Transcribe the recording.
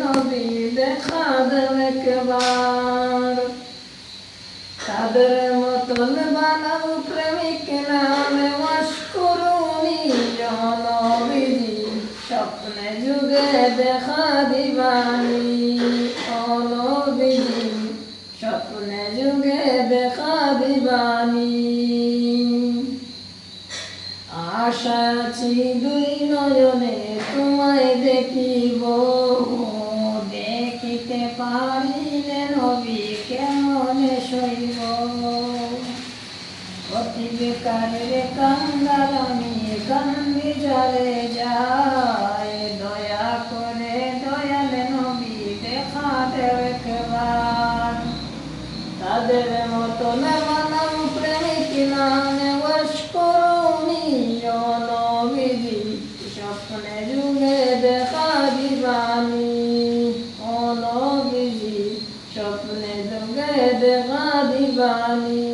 নবী দেখা দেও একবার। তাদের মতন বানাও প্রেমিক নামে ওয়াশ করুনি নবীজি, স্বপ্নে যুগে দেখা দিবানি ও নবীজি, স্বপ্নে যুগে দেখা দিবানি। আশা আছি দুই নয়নে তোমায় দেখিব, দেখিতে পারিলে নবী কেমনে সইব। অতি বেকারের কান্দার আমি কান্দি যারে যাই, দয়া করে দয়াল নবী দেখা দেও একবার। তাদের মতন বানাও প্রেমিক নামে ওয়াশ করুনি ও নবীজি, স্বপ্নে যুগে দেখা দিবানি ও নবীজি, স্বপ্নে যুগে দেখা দিবানি।